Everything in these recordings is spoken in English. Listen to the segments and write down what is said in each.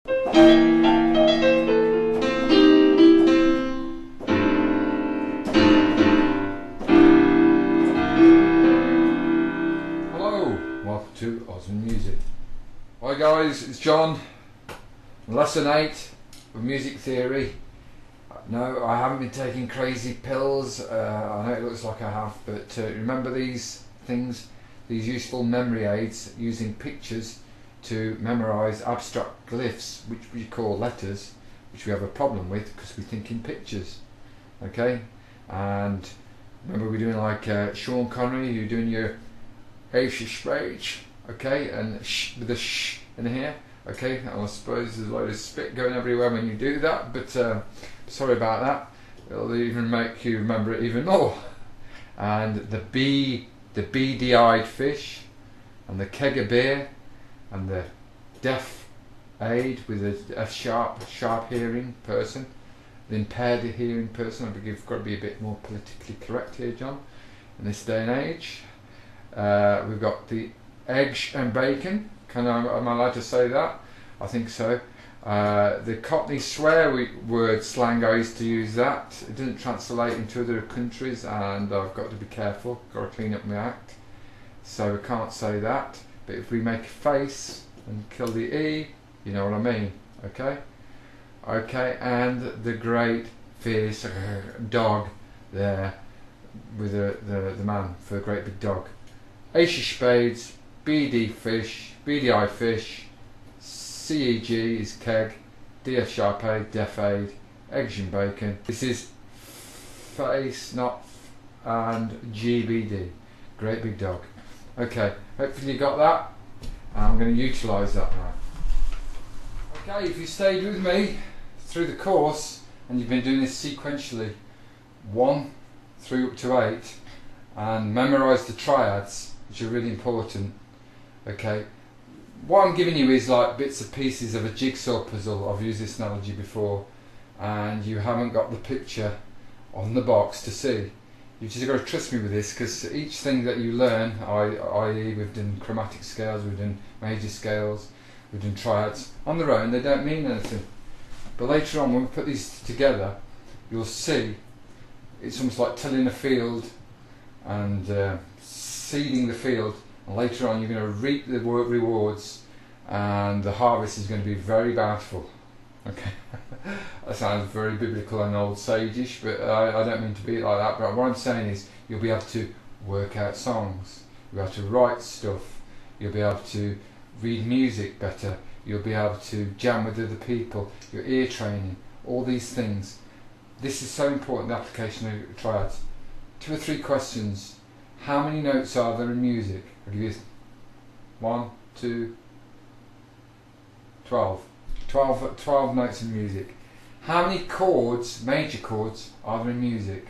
Hello, welcome to Oswin Music. Hi guys, it's John. Lesson 8 of music theory. No, I haven't been taking crazy pills. I know it looks like I have, but remember these things, these useful memory aids, using pictures to memorise abstract glyphs, which we call letters, which we have a problem with because we think in pictures. Okay, and remember we're doing like Sean Connery, you're doing your H, okay, and sh with a sh in here, okay. And I suppose there's a load of spit going everywhere when you do that, but sorry about that. It'll even make you remember it even more. And the beady-eyed fish, and the keg of beer, and the deaf aid with a sharp hearing person, the impaired hearing person. I've got to be a bit more politically correct here, John, in this day and age. We've got the eggs and bacon. Am I allowed to say that? I think so. The Cockney swear word slang, I used to use that. It didn't translate into other countries, and I've got to be careful. Got to clean up my act. So I can't say that. But if we make a face and kill the E, you know what I mean. Okay. Okay. And the great fierce dog there with the man for a great big dog. Ace of spades, beady eye fish, CEG is keg, DF sharp aid, deaf aid, eggs and bacon. This is face, not and GBD, great big dog. Okay, hopefully you got that. I'm going to utilise that now. Okay, if you stayed with me through the course and you've been doing this sequentially, 1 through up to 8, and memorised the triads, which are really important. Okay, what I'm giving you is like bits and pieces of a jigsaw puzzle. I've used this analogy before, and you haven't got the picture on the box to see. You've just got to trust me with this, because each thing that you learn, i.e. we've done chromatic scales, we've done major scales, we've done triads, on their own they don't mean anything. But later on when we put these together, you'll see it's almost like tilling a field and seeding the field, and later on you're going to reap the rewards, and the harvest is going to be very bountiful. Okay, that sounds very biblical and old sage-ish, but I don't mean to be like that. But what I'm saying is you'll be able to work out songs, you'll be able to write stuff, you'll be able to read music better, you'll be able to jam with other people, your ear training, all these things. This is so important, the application of triads. 2 or 3 questions. How many notes are there in music? I'll give you 1, 2, 12. 12 notes in music. How many chords, major chords, are there in music?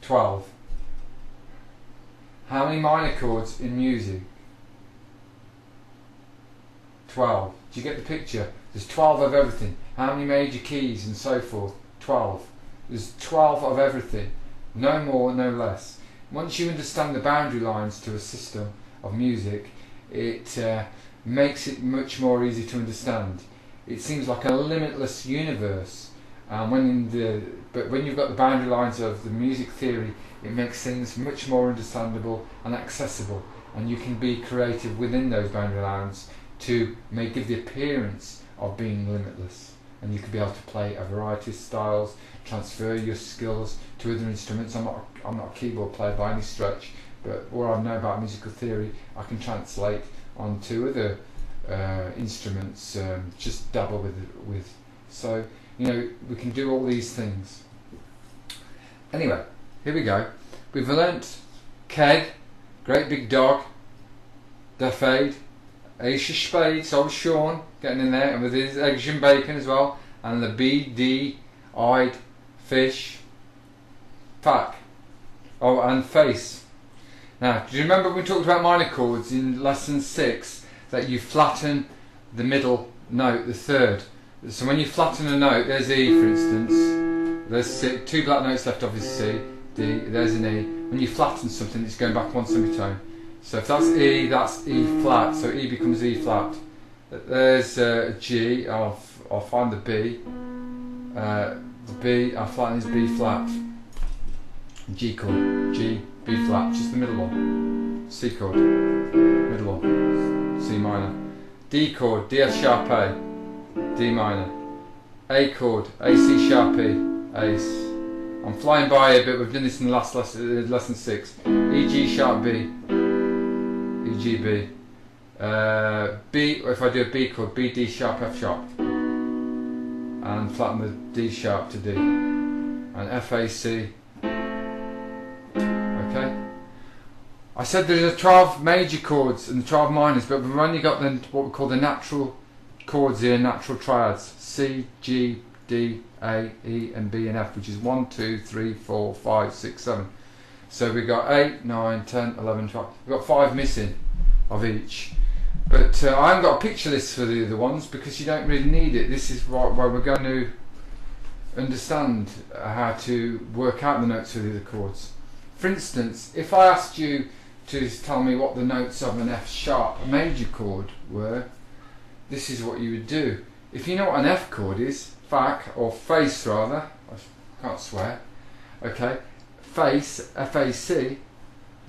12. How many minor chords in music? 12. Do you get the picture? There's 12 of everything. How many major keys and so forth? 12. There's 12 of everything. No more, no less. Once you understand the boundary lines to a system of music, it makes it much more easy to understand. It seems like a limitless universe, but when you've got the boundary lines of the music theory, it makes things much more understandable and accessible, and you can be creative within those boundary lines to give the appearance of being limitless. And you can be able to play a variety of styles, transfer your skills to other instruments. I'm not a keyboard player by any stretch, but what I know about musical theory I can translate onto other instruments, just dabble with. So, you know, we can do all these things. Anyway, here we go. We've learnt keg, great big dog, deaf aid, ace of spades, old Sean getting in there, and with his eggs and bacon as well, and the beady-eyed fish, pack, oh, and face. Now, do you remember we talked about minor chords in lesson 6, that you flatten the middle note, the third. So when you flatten a note, there's E for instance, there's 2 black notes left, obviously C, D, there's an E. When you flatten something, it's going back 1 semitone. So if that's E flat, so E becomes E flat. There's a G. I'll find the B. The B. I'll flatten is B flat. G chord. G. B flat. Just the middle one. C chord. Middle one. C minor. D chord. D F sharp A. D minor. A chord. A C sharp E. Ace. I'm flying by a bit. We've done this in the last lesson 6. E G sharp B. E G B. B, if I do a B chord, B, D sharp, F sharp, and flatten the D sharp to D, and F, A, C. Okay. I said there's a 12 major chords and 12 minors, but we've only got what we call the natural chords here, natural triads: C, G, D, A, E, and B and F, which is 1, 2, 3, 4, 5, 6, 7. So we've got 8, 9, 10, 11, 12. We've got 5 missing of each. But I haven't got a picture list for the other ones because you don't really need it. This is where we're going to understand how to work out the notes for the other chords. For instance, if I asked you to tell me what the notes of an F sharp major chord were, this is what you would do. If you know what an F chord is, FAC, or face rather, I can't swear, okay, face, F-A-C,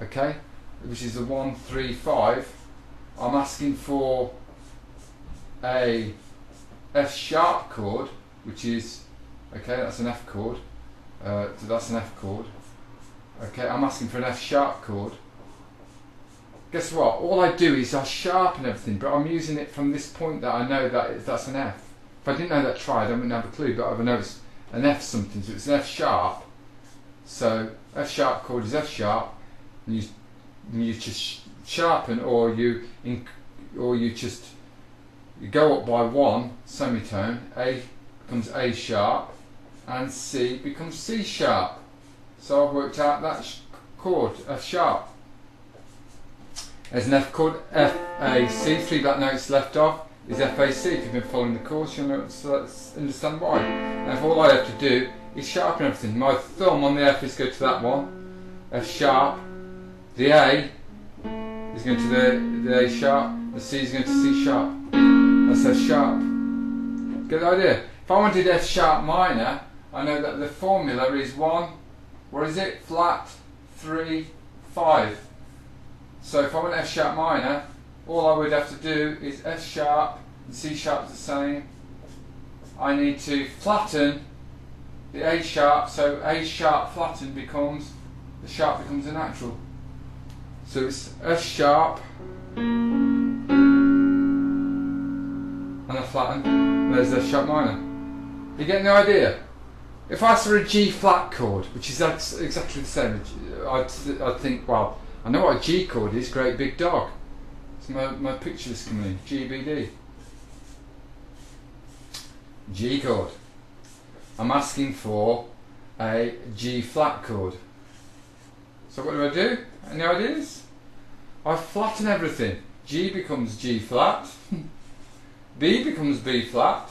okay, which is the 1, 3, 5, I'm asking for a F sharp chord, which is, okay, that's an F chord, so that's an F chord, okay, I'm asking for an F sharp chord. Guess what, all I do is I sharpen everything, but I'm using it from this point that I know that that's an F. If I didn't know that triad, I wouldn't have a clue, but I know it's an F something, so it's an F sharp. So F sharp chord is F sharp, and you just sharpen, or you just go up by 1 semitone. A becomes A sharp, and C becomes C sharp. So I've worked out that chord, F sharp. There's an F chord, F A C. 3 black notes left off is F A C. If you've been following the course, you'll understand why. Now, if all I have to do is sharpen everything, my thumb on the F is go to that one, F sharp. The A is going to the A sharp. The C is going to C sharp. That's F sharp. Get the idea? If I wanted F sharp minor, I know that the formula is 1. What is it? Flat 3 5. So if I want F sharp minor, all I would have to do is F sharp and C sharp is the same. I need to flatten the A sharp, so A sharp flattened becomes, the sharp becomes a natural. So it's F sharp and a flatten, there's F sharp minor. You getting the idea? If I ask for a G flat chord, which is exactly the same, I'd think, well, I know what a G chord is, great big dog. So my picture is coming in, GBD. G chord. I'm asking for a G flat chord. So what do? Any ideas? I flatten everything. G becomes G flat, B becomes B flat,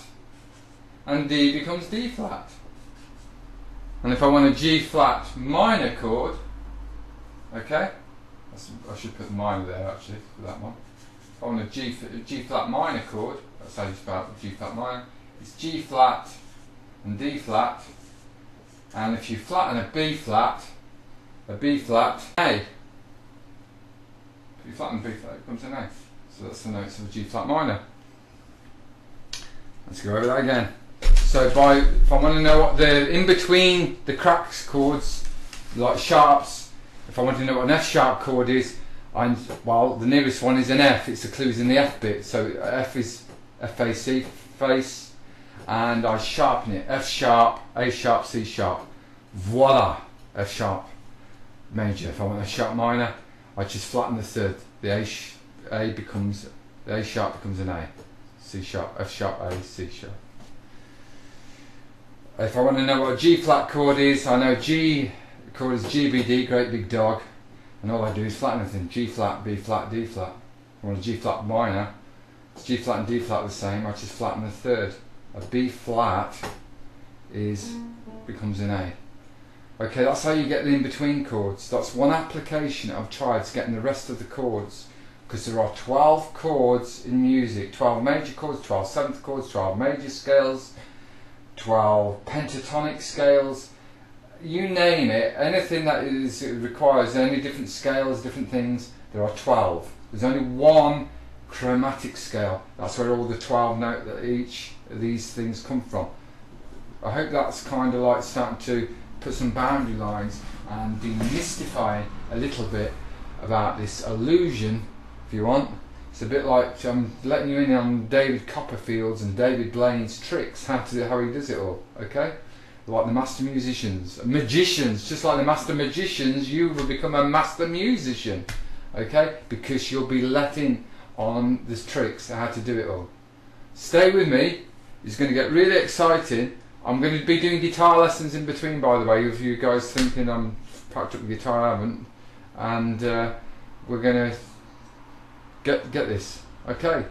and D becomes D flat. And if I want a G flat minor chord, okay, I should put the minor there actually for that one. If I want a G flat minor chord, that's how you spell it, G flat minor, it's G flat and D flat, and if you flatten a B flat, A. If you flatten B flat, it becomes an A. So that's the notes of a G flat minor. Let's go over that again. So if I want to know what the in between the cracks chords, like sharps, if I want to know what an F sharp chord is, well, the nearest one is an F. It's the clues in the F bit. So F is F-A-C, face, and I sharpen it. F sharp, A sharp, C sharp. Voila, F sharp major. If I want a sharp minor, I just flatten the third. The A sharp becomes an A. C sharp, F sharp, A, C sharp. If I want to know what a G flat chord is, I know G chord is GBD, great big dog, and all I do is flatten everything. G flat, B flat, D flat. If I want a G flat minor, it's G flat and D flat the same, I just flatten the third. A B flat becomes an A. Okay, that's how you get the in-between chords. That's one application of triads, getting the rest of the chords because there are 12 chords in music, 12 major chords, 12 seventh chords, 12 major scales, 12 pentatonic scales, you name it, anything that requires any different scales, different things, there are 12. There's only one chromatic scale. That's where all the 12 notes that each of these things come from. I hope that's kind of like starting to put some boundary lines and demystify a little bit about this illusion, if you want. It's a bit like I'm letting you in on David Copperfield's and David Blaine's tricks, how he does it all, okay? Like the master musicians, magicians, just like the master magicians, you will become a master musician, okay? Because you'll be let in on these tricks, how to do it all. Stay with me, it's going to get really exciting. I'm going to be doing guitar lessons in between, by the way, if you guys thinking I'm packed up with guitar, I haven't. And we're going to get this, okay?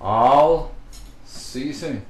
I'll see you soon.